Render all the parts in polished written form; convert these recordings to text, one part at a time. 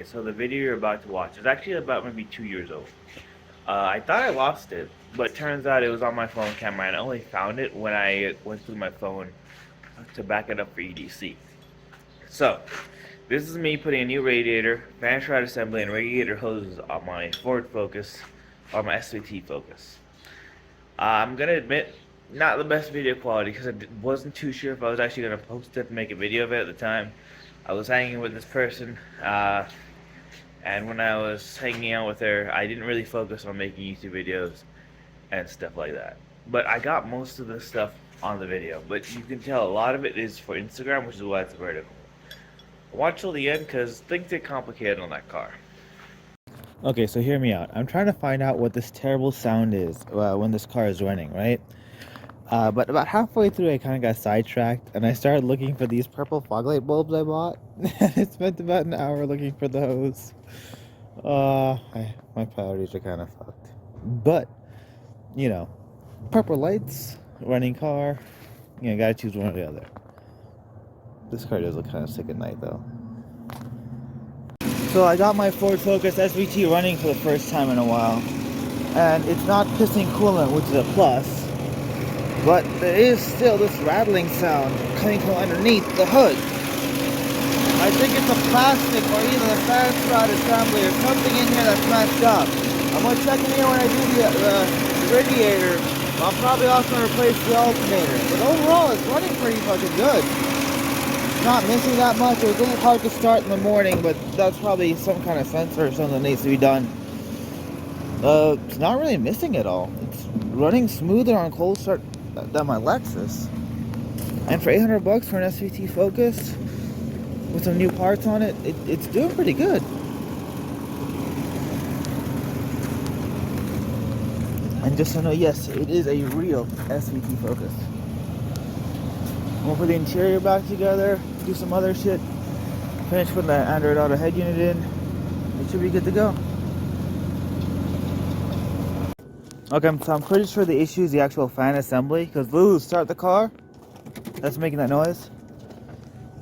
Okay, so the video you're about to watch is actually about maybe 2 years old. I thought I lost it, but turns out it was on my phone camera, and I only found it when I went through my phone to back it up for EDC. So, this is me putting a new radiator, fan shroud assembly, and radiator hoses on my Ford Focus, or my SVT Focus. I'm gonna admit, not the best video quality because I wasn't too sure if I was actually gonna post it and make a video of it at the time. I was hanging with this person, and when I was hanging out with her, I didn't really focus on making YouTube videos and stuff like that. But I got most of the stuff on the video, but you can tell a lot of it is for Instagram, which is why it's vertical. Watch till the end because things get complicated on that car. Okay, so hear me out. I'm trying to find out what this terrible sound is when this car is running, right? But about halfway through, I kind of got sidetracked, and I started looking for these purple fog light bulbs I bought. I spent about an hour looking for those. My priorities are kind of fucked. But, you know, purple lights, running car, you know, gotta choose one or the other. This car does look kind of sick at night, though. So I got my Ford Focus SVT running for the first time in a while, and it's not pissing coolant, which is a plus. But there is still this rattling sound coming from underneath the hood. I think it's a plastic or either a fan shroud assembly or something in here that's messed up. I'm going to check in here when I do the radiator. I'll probably also replace the alternator. But overall, it's running pretty fucking good. It's not missing that much. It was a little hard to start in the morning, but that's probably some kind of sensor or something that needs to be done. It's not really missing at all. It's running smoother on cold start than my Lexus, and for 800 bucks for an SVT Focus with some new parts on it, it's doing pretty good. And just so you know, yes, it is a real SVT Focus. We'll put the interior back together, do some other shit, finish putting the Android Auto head unit in. It should be good to go. Okay, so I'm pretty sure the issue is the actual fan assembly, because Lou, start the car. That's making that noise.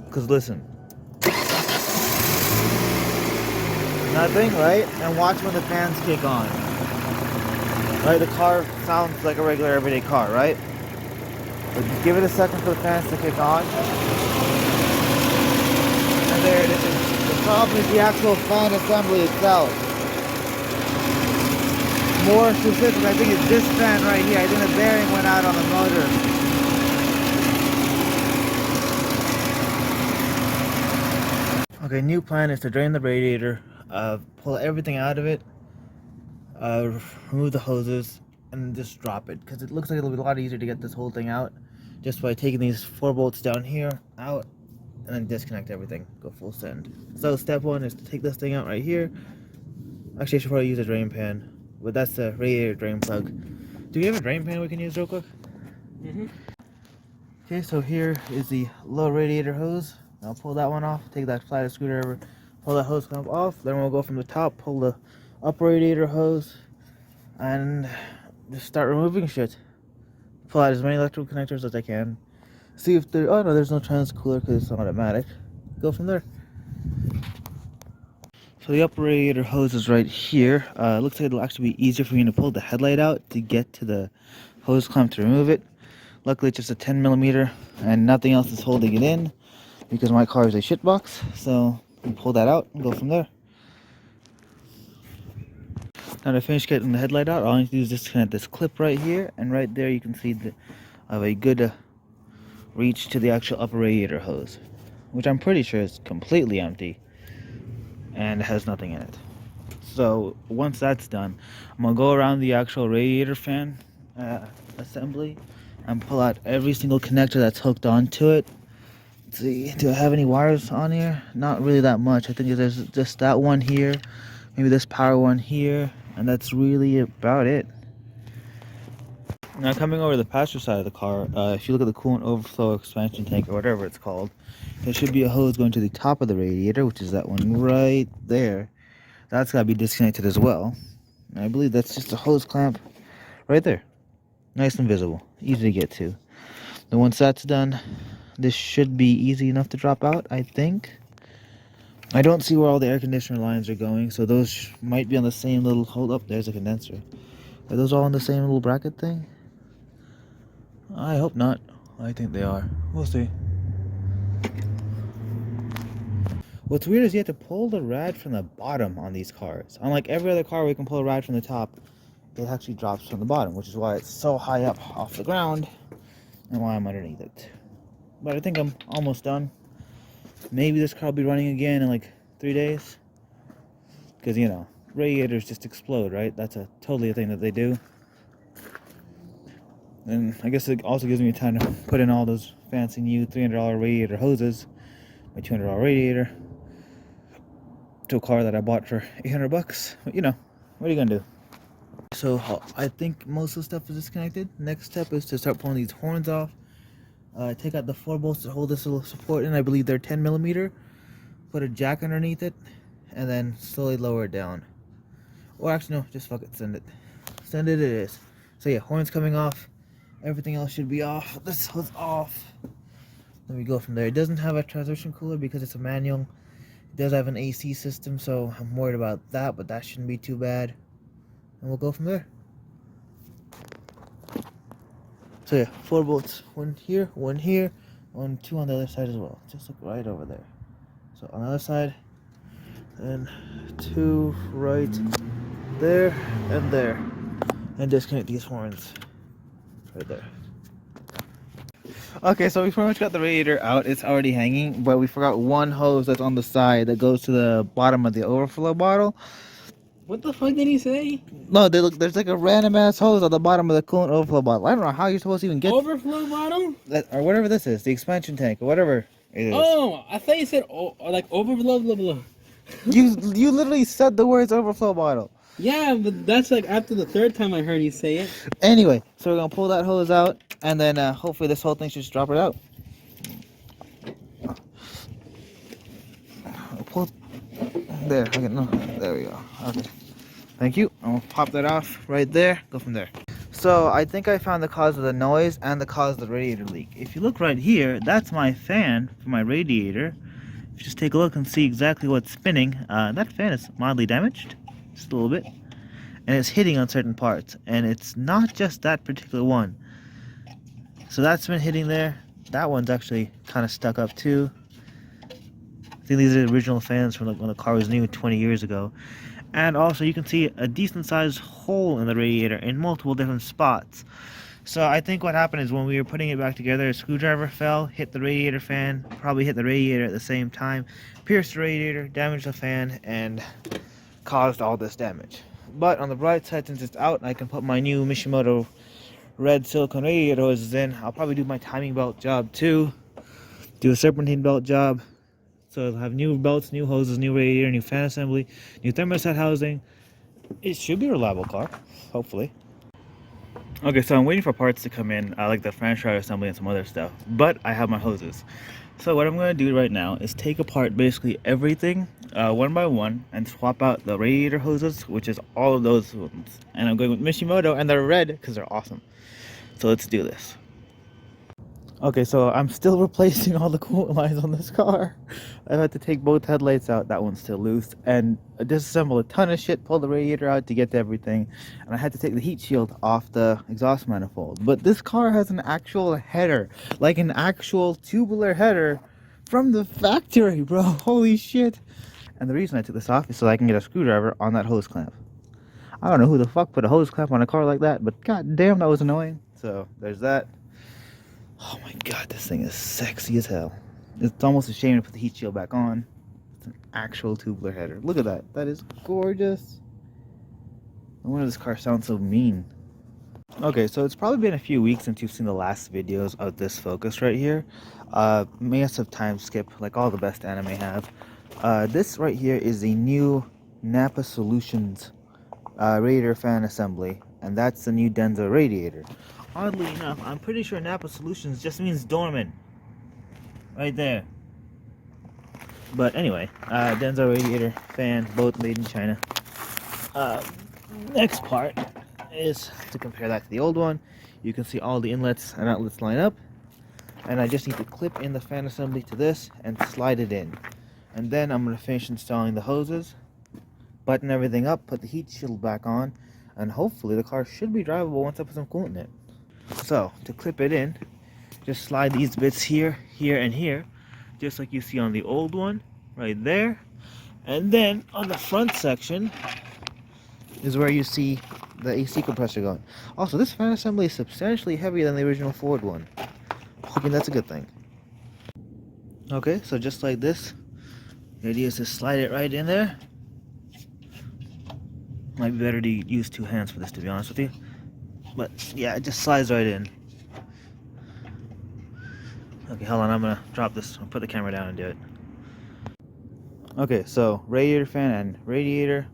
Because listen. Nothing, right? And watch when the fans kick on. Right, the car sounds like a regular everyday car, right? But just give it a second for the fans to kick on. And there it is. The problem is the actual fan assembly itself. More specific, I think it's this fan right here. I think the bearing went out on the motor. Okay, new plan is to drain the radiator, pull everything out of it, remove the hoses, and just drop it. Because it looks like it'll be a lot easier to get this whole thing out just by taking these 4 bolts down here, out, and then disconnect everything. Go full send. So step 1 is to take this thing out right here. Actually, I should probably use a drain pan. But that's the radiator drain plug. Do we have a drain pan we can use real quick? Okay, so here is the low radiator hose. I'll pull that one off, take that flathead screwdriver, pull that hose clamp off. Then we'll go from the top, pull the up radiator hose, and just start removing shit. Pull out as many electrical connectors as I can. See if there, oh no, there's no trans cooler because it's automatic. Go from there. So the upper radiator hose is right here. It looks like it'll actually be easier for me to pull the headlight out to get to the hose clamp to remove it. Luckily it's just a 10mm and nothing else is holding it in because my car is a shitbox. So we pull that out and go from there. Now to finish getting the headlight out, all I need to do is disconnect this clip right here, and right there you can see I have a good reach to the actual upper radiator hose, which I'm pretty sure is completely empty and has nothing in it. So once that's done, I'm gonna go around the actual radiator fan assembly and pull out every single connector that's hooked onto it. Let's see, do I have any wires on here? Not really that much. I think there's just that one here, maybe this power one here, and that's really about it. Now coming over to the passenger side of the car, if you look at the coolant overflow expansion tank or whatever it's called, there should be a hose going to the top of the radiator, which is that one right there. That's got to be disconnected as well. And I believe that's just a hose clamp right there. Nice and visible, easy to get to. Then once that's done, this should be easy enough to drop out, I think. I don't see where all the air conditioner lines are going, so those might be on the same little... Hold up, there's a condenser. Are those all on the same little bracket thing? I hope not. I think they are. We'll see. What's weird is you have to pull the rad from the bottom on these cars. Unlike every other car where you can pull a rad from the top, it actually drops from the bottom, which is why it's so high up off the ground and why I'm underneath it. But I think I'm almost done. Maybe this car will be running again in like 3 days. Because, you know, radiators just explode, right? That's totally a thing that they do. And I guess it also gives me time to put in all those fancy new $300 radiator hoses, my $200 radiator, to a car that I bought for 800 bucks. But, you know, what are you gonna do? So I think most of the stuff is disconnected. Next step is to start pulling these horns off. Take out the 4 bolts that hold this little support in. I believe they're 10mm. Put a jack underneath it, and then slowly lower it down. Or actually, no, just fuck it, send it. Send it, it is. So yeah, horns coming off. Everything else should be off. This was off. Then we go from there. It doesn't have a transmission cooler because it's a manual. It does have an AC system, so I'm worried about that, but that shouldn't be too bad. And we'll go from there. So yeah, 4 bolts. One here, 2 on the other side as well. Just look right over there. So on the other side, and 2 right there and there. And disconnect these horns right there. Okay, so we pretty much got the radiator out. It's already hanging, but we forgot one hose that's on the side that goes to the bottom of the overflow bottle. What the fuck did he say? No, there's like a random ass hose on the bottom of the coolant overflow bottle. I don't know how you're supposed to even get Overflow bottle? that, or whatever this is, the expansion tank or whatever it is. Oh, I thought you said like overflow blah blah. You literally said the words overflow bottle. Yeah, but that's like after the 3rd time I heard you say it. Anyway, so we're gonna pull that hose out, and then hopefully this whole thing should just drop it out. Pull there. Okay, no, there we go. Okay, thank you. I'm gonna pop that off right there. Go from there. So I think I found the cause of the noise and the cause of the radiator leak. If you look right here, that's my fan for my radiator. If you just take a look and see exactly what's spinning, that fan is mildly damaged, just a little bit. And it's hitting on certain parts, and it's not just that particular one. So that's been hitting there. That one's actually kind of stuck up too. I think these are the original fans from when the car was new 20 years ago. And also you can see a decent sized hole in the radiator in multiple different spots. So I think what happened is when we were putting it back together, a screwdriver fell, hit the radiator fan, probably hit the radiator at the same time, pierced the radiator, damaged the fan, and caused all this damage. But on the bright side, since it's out and I can put my new Mishimoto red silicone radiator hoses in, I'll probably do my timing belt job too, do a serpentine belt job. So I'll have new belts, new hoses, new radiator, new fan assembly, new thermostat housing. It should be a reliable car, hopefully. Okay, so I'm waiting for parts to come in, like the fan shroud assembly and some other stuff, but I have my hoses. So what I'm going to do right now is take apart basically everything one by one and swap out the radiator hoses, which is all of those ones. And I'm going with Mishimoto, and they're red because they're awesome. So let's do this. Okay, so I'm still replacing all the coolant lines on this car. I've had to take both headlights out, that one's still loose, and disassemble a ton of shit, pull the radiator out to get to everything, and I had to take the heat shield off the exhaust manifold. But this car has an actual header, like an actual tubular header from the factory, bro. Holy shit. And the reason I took this off is so I can get a screwdriver on that hose clamp. I don't know who the fuck put a hose clamp on a car like that, but god damn, that was annoying. So there's that. Oh my god, this thing is sexy as hell. It's almost a shame to put the heat shield back on. It's an actual tubular header. Look at that. That is gorgeous. No wonder this car sounds so mean. Okay, so it's probably been a few weeks since you've seen the last videos of this Focus right here. Massive time skip, like all the best anime have. This right here is a new Napa Solutions radiator fan assembly, and that's the new Denso radiator. Oddly enough, I'm pretty sure Napa Solutions just means Dorman. Right there. But anyway, Denso radiator fan, both made in China. Next part is to compare that to the old one. You can see all the inlets and outlets line up. And I just need to clip in the fan assembly to this and slide it in. And then I'm going to finish installing the hoses, button everything up, put the heat shield back on, and hopefully the car should be drivable once I put some coolant in it. So, to clip it in, just slide these bits here, here, and here, just like you see on the old one, right there. And then on the front section is where you see the AC compressor going. Also, this fan assembly is substantially heavier than the original Ford one. Hoping that's a good thing. Okay, so just like this, the idea is to slide it right in there. Might be better to use two hands for this, to be honest with you. But yeah, it just slides right in. Okay, hold on, I'm gonna drop this, I'll put the camera down and do it. Okay, so radiator fan and radiator,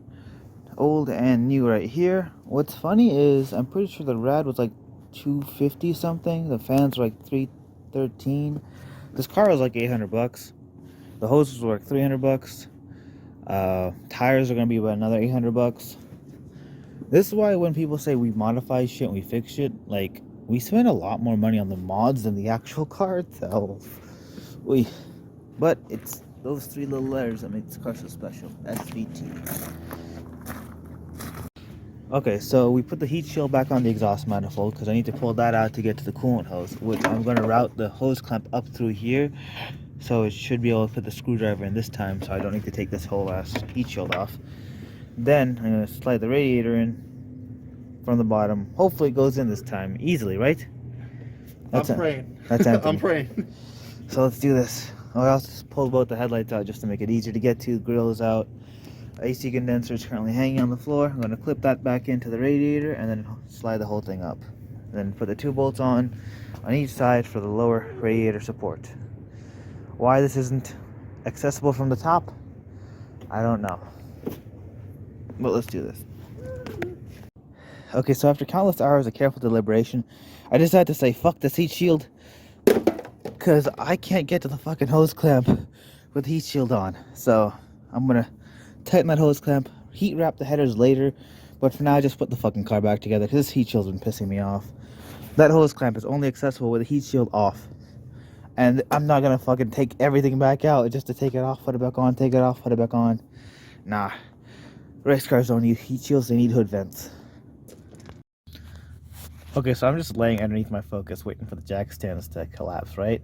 old and new right here. What's funny is I'm pretty sure the rad was like 250 something. The fans were like 313. This car was like 800 bucks. The hoses were like 300 bucks. Tires are gonna be about another 800 bucks. This is why when people say we modify shit and we fix shit, like, we spend a lot more money on the mods than the actual car itself. But it's those three little letters that make this car so special. SVT. Okay, so we put the heat shield back on the exhaust manifold because I need to pull that out to get to the coolant hose, which I'm going to route the hose clamp up through here, so it should be able to put the screwdriver in this time, so I don't need to take this whole ass heat shield off. Then I'm going to slide the radiator in from the bottom. Hopefully it goes in this time easily, right? I'm praying. That's Anthony. I'm praying. So let's do this. I also pulled both the headlights out just to make it easier to get to. Grill is out. AC condenser is currently hanging on the floor. I'm going to clip that back into the radiator and then slide the whole thing up. Then put the two bolts on each side for the lower radiator support. Why this isn't accessible from the top, I don't know. But let's do this. Okay, so after countless hours of careful deliberation, I decided to say fuck this heat shield, because I can't get to the fucking hose clamp with the heat shield on. So I'm going to tighten that hose clamp, heat wrap the headers later, but for now I just put the fucking car back together because this heat shield's been pissing me off. That hose clamp is only accessible with the heat shield off, and I'm not gonna fucking take everything back out just to take it off, put it back on, take it off, put it back on. Nah, race cars don't need heat shields, they need hood vents. Okay, so I'm just laying underneath my Focus waiting for the jack stands to collapse, right?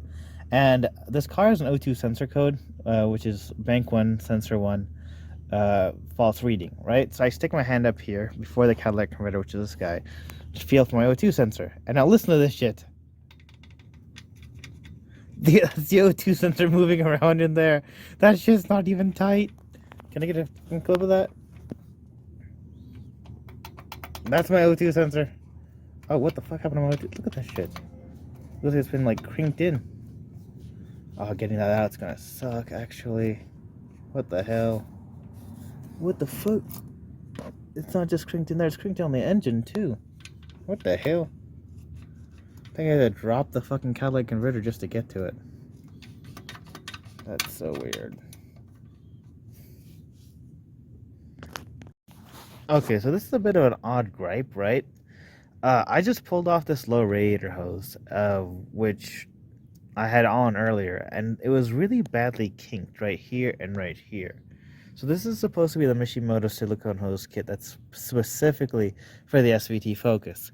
And this car has an O2 sensor code, which is bank 1, sensor 1, false reading, right? So I stick my hand up here before the catalytic converter, which is this guy, to feel for my O2 sensor. And now listen to this shit. The O2 sensor moving around in there. That shit's not even tight. Can I get a clip of that? That's my O2 sensor. Oh, what the fuck happened to my O2? Look at that shit. Looks like it's been like crinked in. Oh, getting that out's gonna suck, actually. What the hell? What the fuck? It's not just crinked in there, it's crinked on the engine too. What the hell? I think I had to drop the fucking catalytic converter just to get to it. That's so weird. Okay, so this is a bit of an odd gripe, right? I just pulled off this low radiator hose, which I had on earlier, and it was really badly kinked right here and right here. So this is supposed to be the Mishimoto silicone hose kit that's specifically for the SVT Focus.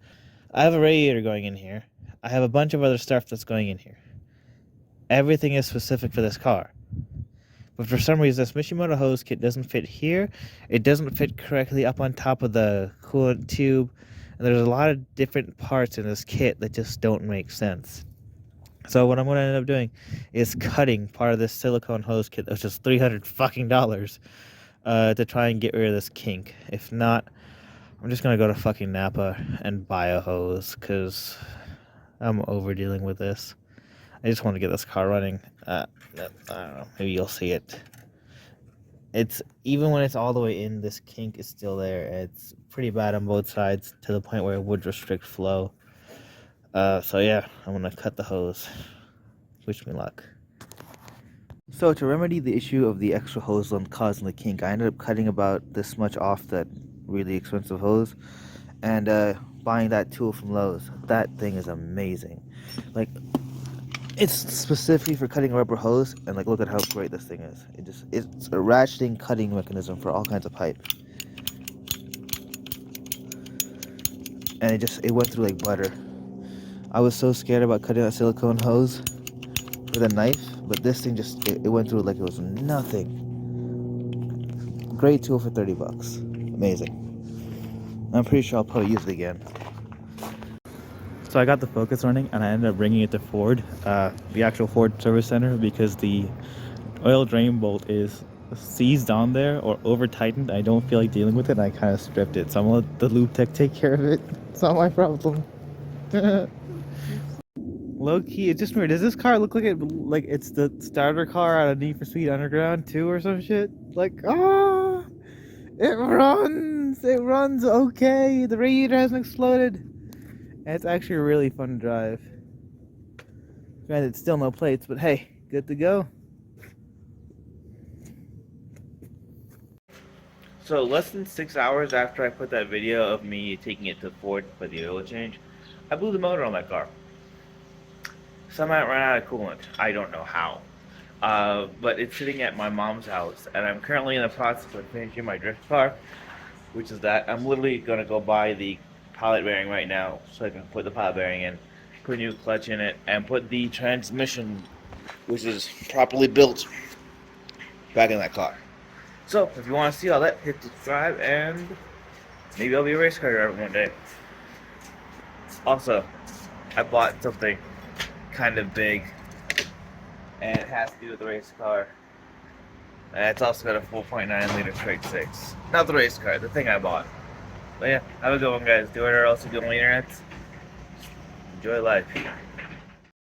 I have a radiator going in here. I have a bunch of other stuff that's going in here. Everything is specific for this car. But for some reason, this Mishimoto hose kit doesn't fit here. It doesn't fit correctly up on top of the coolant tube. And there's a lot of different parts in this kit that just don't make sense. So what I'm going to end up doing is cutting part of this silicone hose kit, which is $300 fucking dollars, to try and get rid of this kink. If not, I'm just going to go to fucking Napa and buy a hose, because I'm over dealing with this. I just want to get this car running. I don't know, maybe you'll see it. It's, even when it's all the way in, this kink is still there. It's pretty bad on both sides, to the point where it would restrict flow. So yeah, I'm gonna cut the hose. Wish me luck. So to remedy the issue of the extra hose length causing the kink, I ended up cutting about this much off that really expensive hose and buying that tool from Lowe's. That thing is amazing. Like, It's specifically for cutting a rubber hose, and like look at how great this thing is. It's a ratcheting cutting mechanism for all kinds of pipe. And it went through like butter. I was so scared about cutting that silicone hose with a knife, but this thing it went through like it was nothing. Great tool for 30 bucks. Amazing. I'm pretty sure I'll probably use it again. So I got the Focus running, and I ended up bringing it to Ford, the actual Ford service center, because the oil drain bolt is seized on there or over tightened. I don't feel like dealing with it, and I kind of stripped it. So I'm gonna let the lube tech take care of it. It's not my problem. Low key, it's just weird. Does this car look like it's the starter car out of Need for Speed Underground 2 or some shit? Like, ah, it runs okay. The radiator hasn't exploded. And it's actually really fun to drive. Granted, still no plates, but hey, good to go. So less than 6 hours after I put that video of me taking it to Ford for the oil change, I blew the motor on that car. Somehow it ran out of coolant. I don't know how. But it's sitting at my mom's house, and I'm currently in the process of finishing my drift car, which is that I'm literally gonna go buy the pilot bearing right now so I can put the pilot bearing in, put a new clutch in it, and put the transmission, which is properly built, back in that car. So if you want to see all that, hit subscribe, and maybe I'll be a race car driver one day. Also, I bought something kind of big, and it has to do with the race car. And it's also got a 4.9 liter straight 6. Not the race car, the thing I bought. But yeah, have a good one, guys. Do whatever else you do on the internet. Enjoy life.